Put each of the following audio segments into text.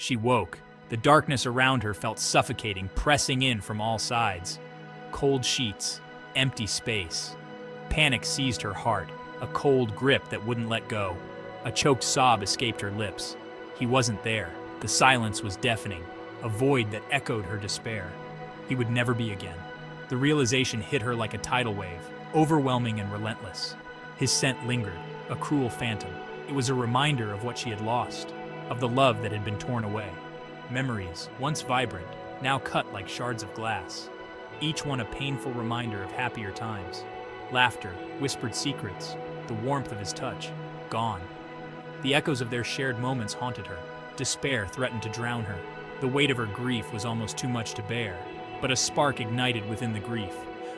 She woke. The darkness around her felt suffocating, pressing in from all sides. Cold sheets, empty space. Panic seized her heart, a cold grip that wouldn't let go. A choked sob escaped her lips. He wasn't there. The silence was deafening, a void that echoed her despair. He would never be again. The realization hit her like a tidal wave, overwhelming and relentless. His scent lingered, a cruel phantom. It was a reminder of what she had lost, of the love that had been torn away. Memories, once vibrant, now cut like shards of glass. Each one a painful reminder of happier times. Laughter, whispered secrets, the warmth of his touch, gone. The echoes of their shared moments haunted her. Despair threatened to drown her. The weight of her grief was almost too much to bear. But a spark ignited within the grief,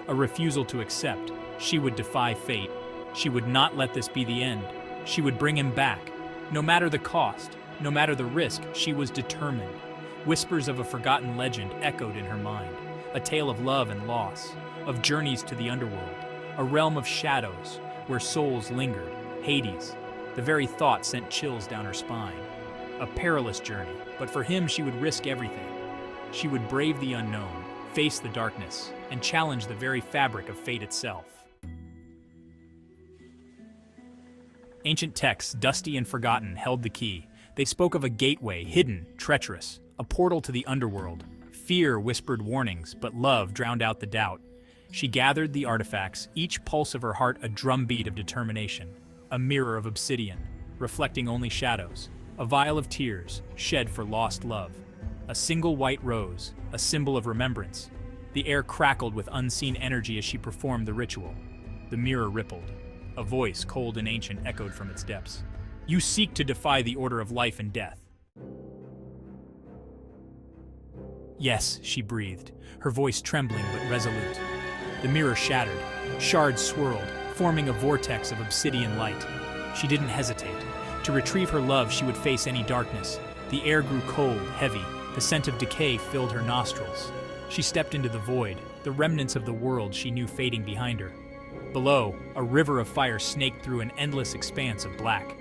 a refusal to accept. She would defy fate. She would not let this be the end. She would bring him back. No matter the cost, no matter the risk, she was determined. Whispers of a forgotten legend echoed in her mind, a tale of love and loss, of journeys to the underworld, a realm of shadows where souls lingered, Hades. The very thought sent chills down her spine. A perilous journey, but for him she would risk everything. She would brave the unknown, face the darkness, and challenge the very fabric of fate itself. Ancient texts, dusty and forgotten, held the key. They spoke of a gateway, hidden, treacherous, a portal to the underworld. Fear whispered warnings, but love drowned out the doubt. She gathered the artifacts, each pulse of her heart a drumbeat of determination. A mirror of obsidian, reflecting only shadows. A vial of tears, shed for lost love. A single white rose, a symbol of remembrance. The air crackled with unseen energy as she performed the ritual. The mirror rippled. A voice, cold and ancient, echoed from its depths. You seek to defy the order of life and death. Yes, she breathed, her voice trembling but resolute. The mirror shattered. Shards swirled, forming a vortex of obsidian light. She didn't hesitate. To retrieve her love, she would face any darkness. The air grew cold, heavy. The scent of decay filled her nostrils. She stepped into the void, the remnants of the world she knew fading behind her. Below, a river of fire snaked through an endless expanse of black.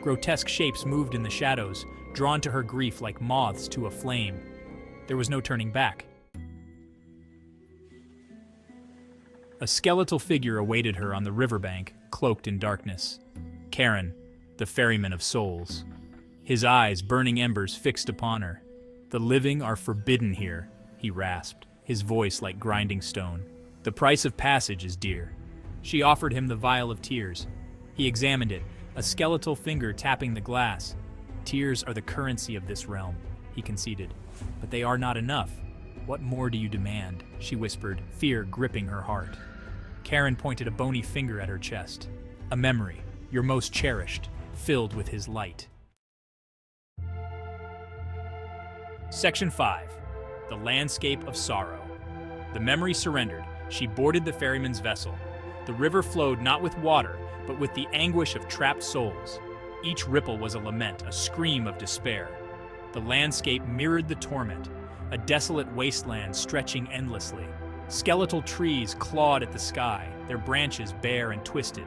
Grotesque shapes moved in the shadows, drawn to her grief like moths to a flame. There was no turning back. A skeletal figure awaited her on the riverbank, cloaked in darkness. Charon, the ferryman of souls. His eyes, burning embers, fixed upon her. The living are forbidden here, he rasped, his voice like grinding stone. The price of passage is dear. She offered him the vial of tears. He examined it, a skeletal finger tapping the glass. Tears are the currency of this realm, he conceded. But they are not enough. What more do you demand? She whispered, fear gripping her heart. Charon pointed a bony finger at her chest. A memory, your most cherished, filled with his light. Section 5. The Landscape of Sorrow. The memory surrendered. She boarded the ferryman's vessel. The river flowed not with water, but with the anguish of trapped souls. Each ripple was a lament, a scream of despair. The landscape mirrored the torment, a desolate wasteland stretching endlessly. Skeletal trees clawed at the sky, their branches bare and twisted.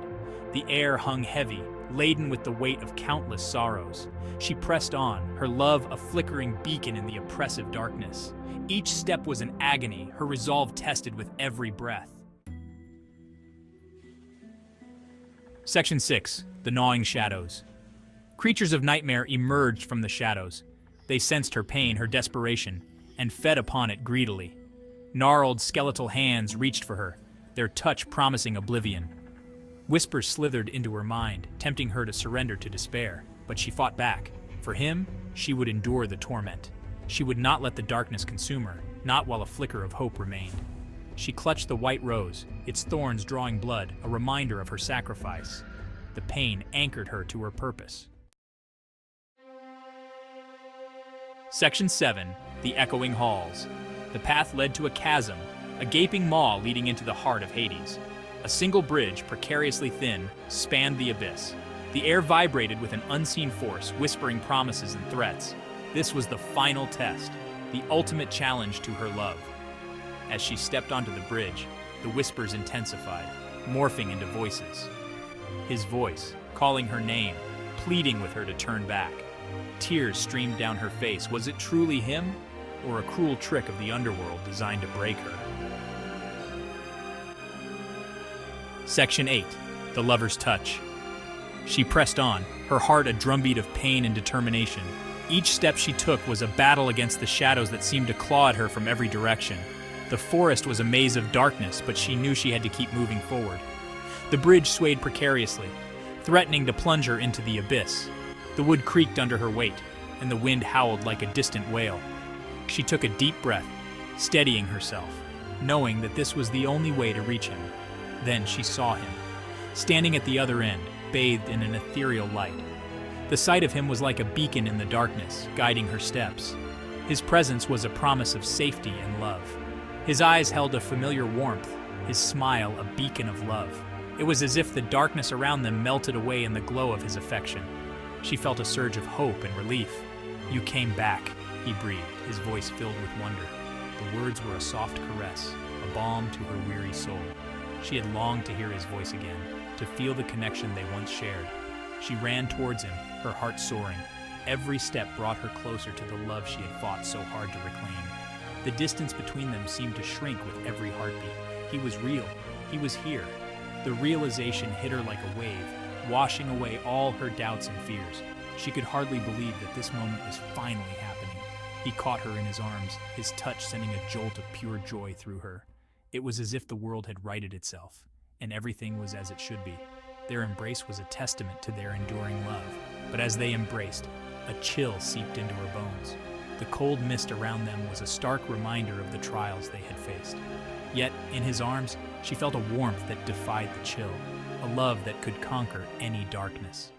The air hung heavy, laden with the weight of countless sorrows. She pressed on, her love a flickering beacon in the oppressive darkness. Each step was an agony, her resolve tested with every breath. Section 6. The Gnawing Shadows. Creatures of nightmare emerged from the shadows. They sensed her pain, her desperation, and fed upon it greedily. Gnarled, skeletal hands reached for her, their touch promising oblivion. Whispers slithered into her mind, tempting her to surrender to despair, but she fought back. For him, she would endure the torment. She would not let the darkness consume her, not while a flicker of hope remained. She clutched the white rose, its thorns drawing blood, a reminder of her sacrifice. The pain anchored her to her purpose. Section 7. The Echoing Halls. The path led to a chasm, a gaping maw leading into the heart of Hades. A single bridge, precariously thin, spanned the abyss. The air vibrated with an unseen force, whispering promises and threats. This was the final test, the ultimate challenge to her love. As she stepped onto the bridge, the whispers intensified, morphing into voices. His voice, calling her name, pleading with her to turn back. Tears streamed down her face. Was it truly him, or a cruel trick of the underworld designed to break her? Section 8. The Lover's Touch. She pressed on, her heart a drumbeat of pain and determination. Each step she took was a battle against the shadows that seemed to claw at her from every direction. The forest was a maze of darkness, but she knew she had to keep moving forward. The bridge swayed precariously, threatening to plunge her into the abyss. The wood creaked under her weight, and the wind howled like a distant wail. She took a deep breath, steadying herself, knowing that this was the only way to reach him. Then she saw him, standing at the other end, bathed in an ethereal light. The sight of him was like a beacon in the darkness, guiding her steps. His presence was a promise of safety and love. His eyes held a familiar warmth, his smile a beacon of love. It was as if the darkness around them melted away in the glow of his affection. She felt a surge of hope and relief. "You came back," he breathed, his voice filled with wonder. The words were a soft caress, a balm to her weary soul. She had longed to hear his voice again, to feel the connection they once shared. She ran towards him, her heart soaring. Every step brought her closer to the love she had fought so hard to reclaim. The distance between them seemed to shrink with every heartbeat. He was real. He was here. The realization hit her like a wave, washing away all her doubts and fears. She could hardly believe that this moment was finally happening. He caught her in his arms, his touch sending a jolt of pure joy through her. It was as if the world had righted itself, and everything was as it should be. Their embrace was a testament to their enduring love. But as they embraced, a chill seeped into her bones. The cold mist around them was a stark reminder of the trials they had faced. Yet, in his arms, she felt a warmth that defied the chill, a love that could conquer any darkness.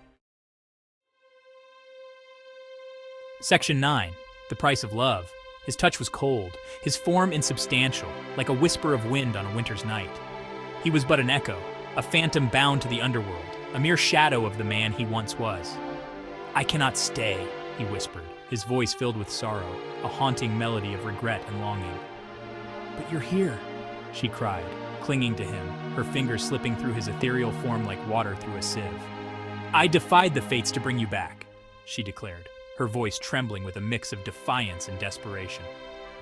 Section 9. The Price of Love. His touch was cold, his form insubstantial, like a whisper of wind on a winter's night. He was but an echo, a phantom bound to the underworld, a mere shadow of the man he once was. "I cannot stay," he whispered, his voice filled with sorrow, a haunting melody of regret and longing. "But you're here," she cried, clinging to him, her fingers slipping through his ethereal form like water through a sieve. "I defied the fates to bring you back," she declared, her voice trembling with a mix of defiance and desperation.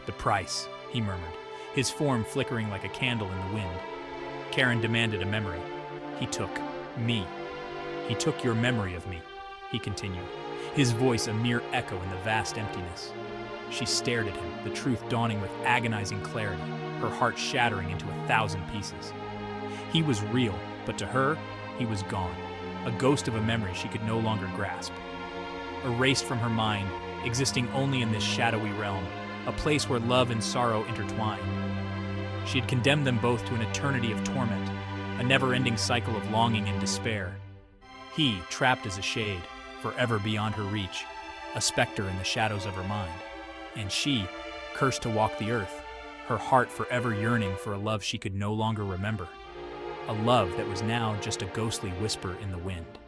"The price," he murmured, his form flickering like a candle in the wind. Karen demanded a memory. "He took me. He took your memory of me," he continued, his voice a mere echo in the vast emptiness. She stared at him, the truth dawning with agonizing clarity, her heart shattering into 1,000 pieces. He was real, but to her, he was gone, a ghost of a memory she could no longer grasp. Erased from her mind, existing only in this shadowy realm, a place where love and sorrow intertwined. She had condemned them both to an eternity of torment, a never-ending cycle of longing and despair. He, trapped as a shade, forever beyond her reach, a specter in the shadows of her mind. And she, cursed to walk the earth, her heart forever yearning for a love she could no longer remember. A love that was now just a ghostly whisper in the wind.